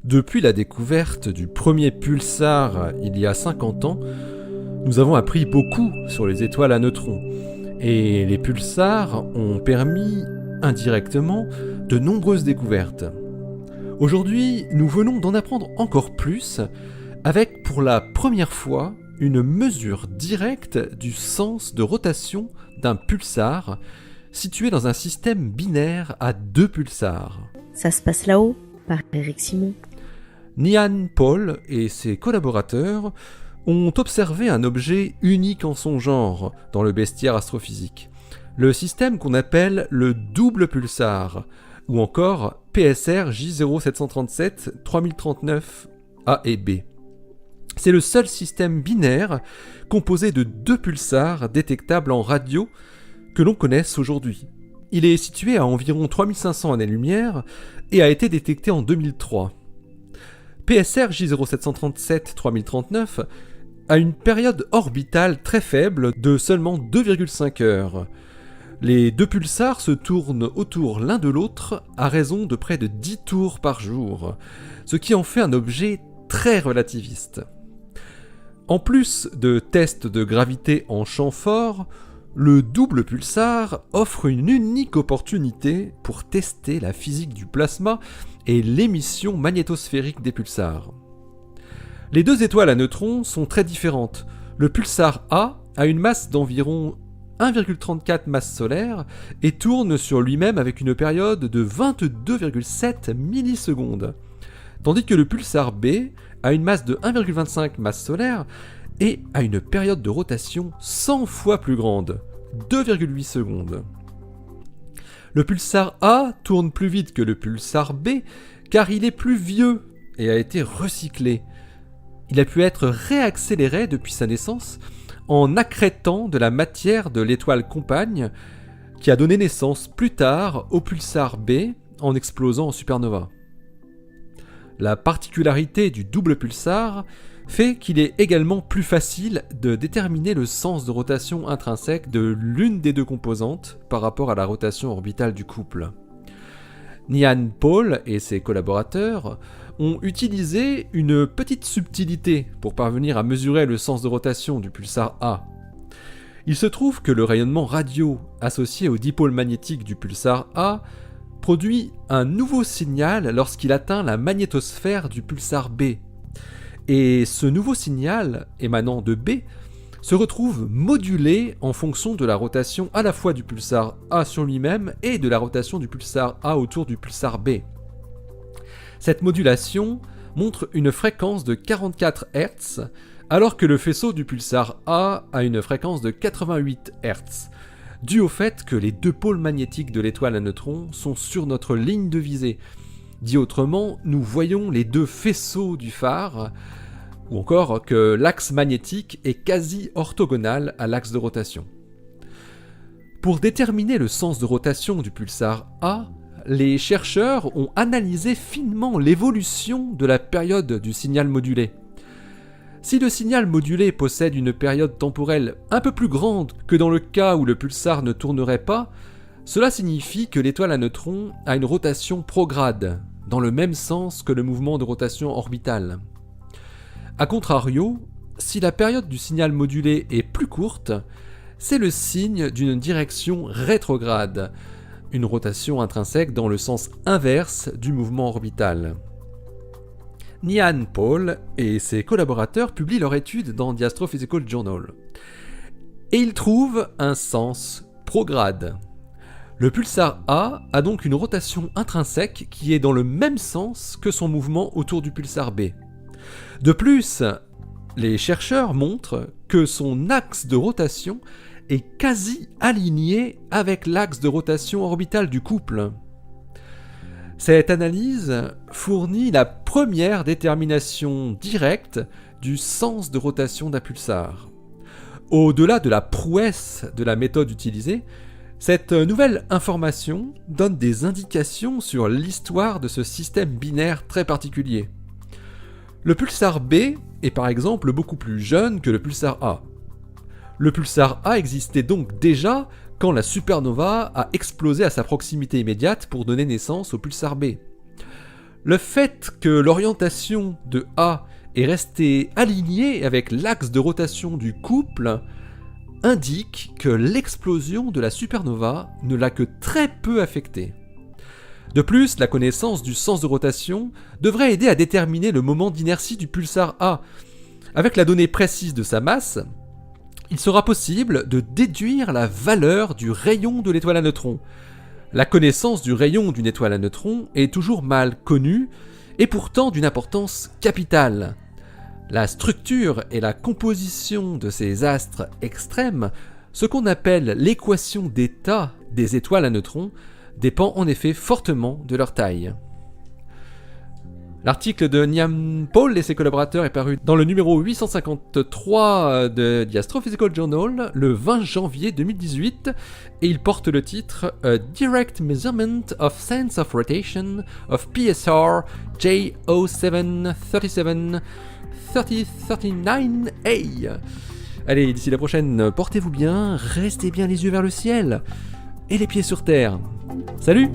Depuis la découverte du premier pulsar il y a 50 ans, nous avons appris beaucoup sur les étoiles à neutrons. Et les pulsars ont permis, indirectement, de nombreuses découvertes. Aujourd'hui, nous venons d'en apprendre encore plus, avec pour la première fois une mesure directe du sens de rotation d'un pulsar situé dans un système binaire à 2 pulsars. Ça se passe là-haut, par Eric Simon. Nihan Paul et ses collaborateurs ont observé un objet unique en son genre dans le bestiaire astrophysique, le système qu'on appelle le double pulsar, ou encore PSR J0737 3039 A et B. C'est le seul système binaire composé de 2 pulsars détectables en radio que l'on connaisse aujourd'hui. Il est situé à environ 3500 années-lumière et a été détecté en 2003. PSR J0737 3039 a une période orbitale très faible de seulement 2,5 heures. Les 2 pulsars se tournent autour l'un de l'autre à raison de près de 10 tours par jour, ce qui en fait un objet très relativiste. En plus de tests de gravité en champ fort, le double pulsar offre une unique opportunité pour tester la physique du plasma et l'émission magnétosphérique des pulsars. Les 2 étoiles à neutrons sont très différentes. Le pulsar A a une masse d'environ 1,34 masses solaires et tourne sur lui-même avec une période de 22,7 millisecondes, tandis que le pulsar B a une masse de 1,25 masses solaires et a une période de rotation 100 fois plus grande, 2,8 secondes. Le pulsar A tourne plus vite que le pulsar B car il est plus vieux et a été recyclé. Il a pu être réaccéléré depuis sa naissance en accrétant de la matière de l'étoile compagne qui a donné naissance plus tard au pulsar B en explosant en supernova. La particularité du double pulsar fait qu'il est également plus facile de déterminer le sens de rotation intrinsèque de l'une des 2 composantes par rapport à la rotation orbitale du couple. Nihan Paul et ses collaborateurs ont utilisé une petite subtilité pour parvenir à mesurer le sens de rotation du pulsar A. Il se trouve que le rayonnement radio associé au dipôle magnétique du pulsar A produit un nouveau signal lorsqu'il atteint la magnétosphère du pulsar B. Et ce nouveau signal, émanant de B, se retrouve modulé en fonction de la rotation à la fois du pulsar A sur lui-même et de la rotation du pulsar A autour du pulsar B. Cette modulation montre une fréquence de 44 Hz, alors que le faisceau du pulsar A a une fréquence de 88 Hz, dû au fait que les 2 pôles magnétiques de l'étoile à neutrons sont sur notre ligne de visée. Dit autrement, nous voyons les 2 faisceaux du phare, ou encore que l'axe magnétique est quasi orthogonal à l'axe de rotation. Pour déterminer le sens de rotation du pulsar A, les chercheurs ont analysé finement l'évolution de la période du signal modulé. Si le signal modulé possède une période temporelle un peu plus grande que dans le cas où le pulsar ne tournerait pas, cela signifie que l'étoile à neutrons a une rotation prograde, dans le même sens que le mouvement de rotation orbitale. A contrario, si la période du signal modulé est plus courte, c'est le signe d'une direction rétrograde, une rotation intrinsèque dans le sens inverse du mouvement orbital. Nihan Paul et ses collaborateurs publient leur étude dans The Astrophysical Journal. Et ils trouvent un sens prograde. Le pulsar A a donc une rotation intrinsèque qui est dans le même sens que son mouvement autour du pulsar B. De plus, les chercheurs montrent que son axe de rotation est quasi aligné avec l'axe de rotation orbitale du couple. Cette analyse fournit la première détermination directe du sens de rotation d'un pulsar. Au-delà de la prouesse de la méthode utilisée, cette nouvelle information donne des indications sur l'histoire de ce système binaire très particulier. Le pulsar B est par exemple beaucoup plus jeune que le pulsar A. Le pulsar A existait donc déjà quand la supernova a explosé à sa proximité immédiate pour donner naissance au pulsar B. Le fait que l'orientation de A est restée alignée avec l'axe de rotation du couple indique que l'explosion de la supernova ne l'a que très peu affectée. De plus, la connaissance du sens de rotation devrait aider à déterminer le moment d'inertie du pulsar A. Avec la donnée précise de sa masse, il sera possible de déduire la valeur du rayon de l'étoile à neutrons. La connaissance du rayon d'une étoile à neutrons est toujours mal connue et pourtant d'une importance capitale. La structure et la composition de ces astres extrêmes, ce qu'on appelle l'équation d'état des étoiles à neutrons, dépend en effet fortement de leur taille. L'article de Nyan Paul et ses collaborateurs est paru dans le numéro 853 de The Astrophysical Journal le 20 janvier 2018 et il porte le titre A Direct Measurement of Sense of Rotation of PSR J0737 3039A. Allez, d'ici la prochaine, portez-vous bien, restez bien les yeux vers le ciel et les pieds sur terre. Salut!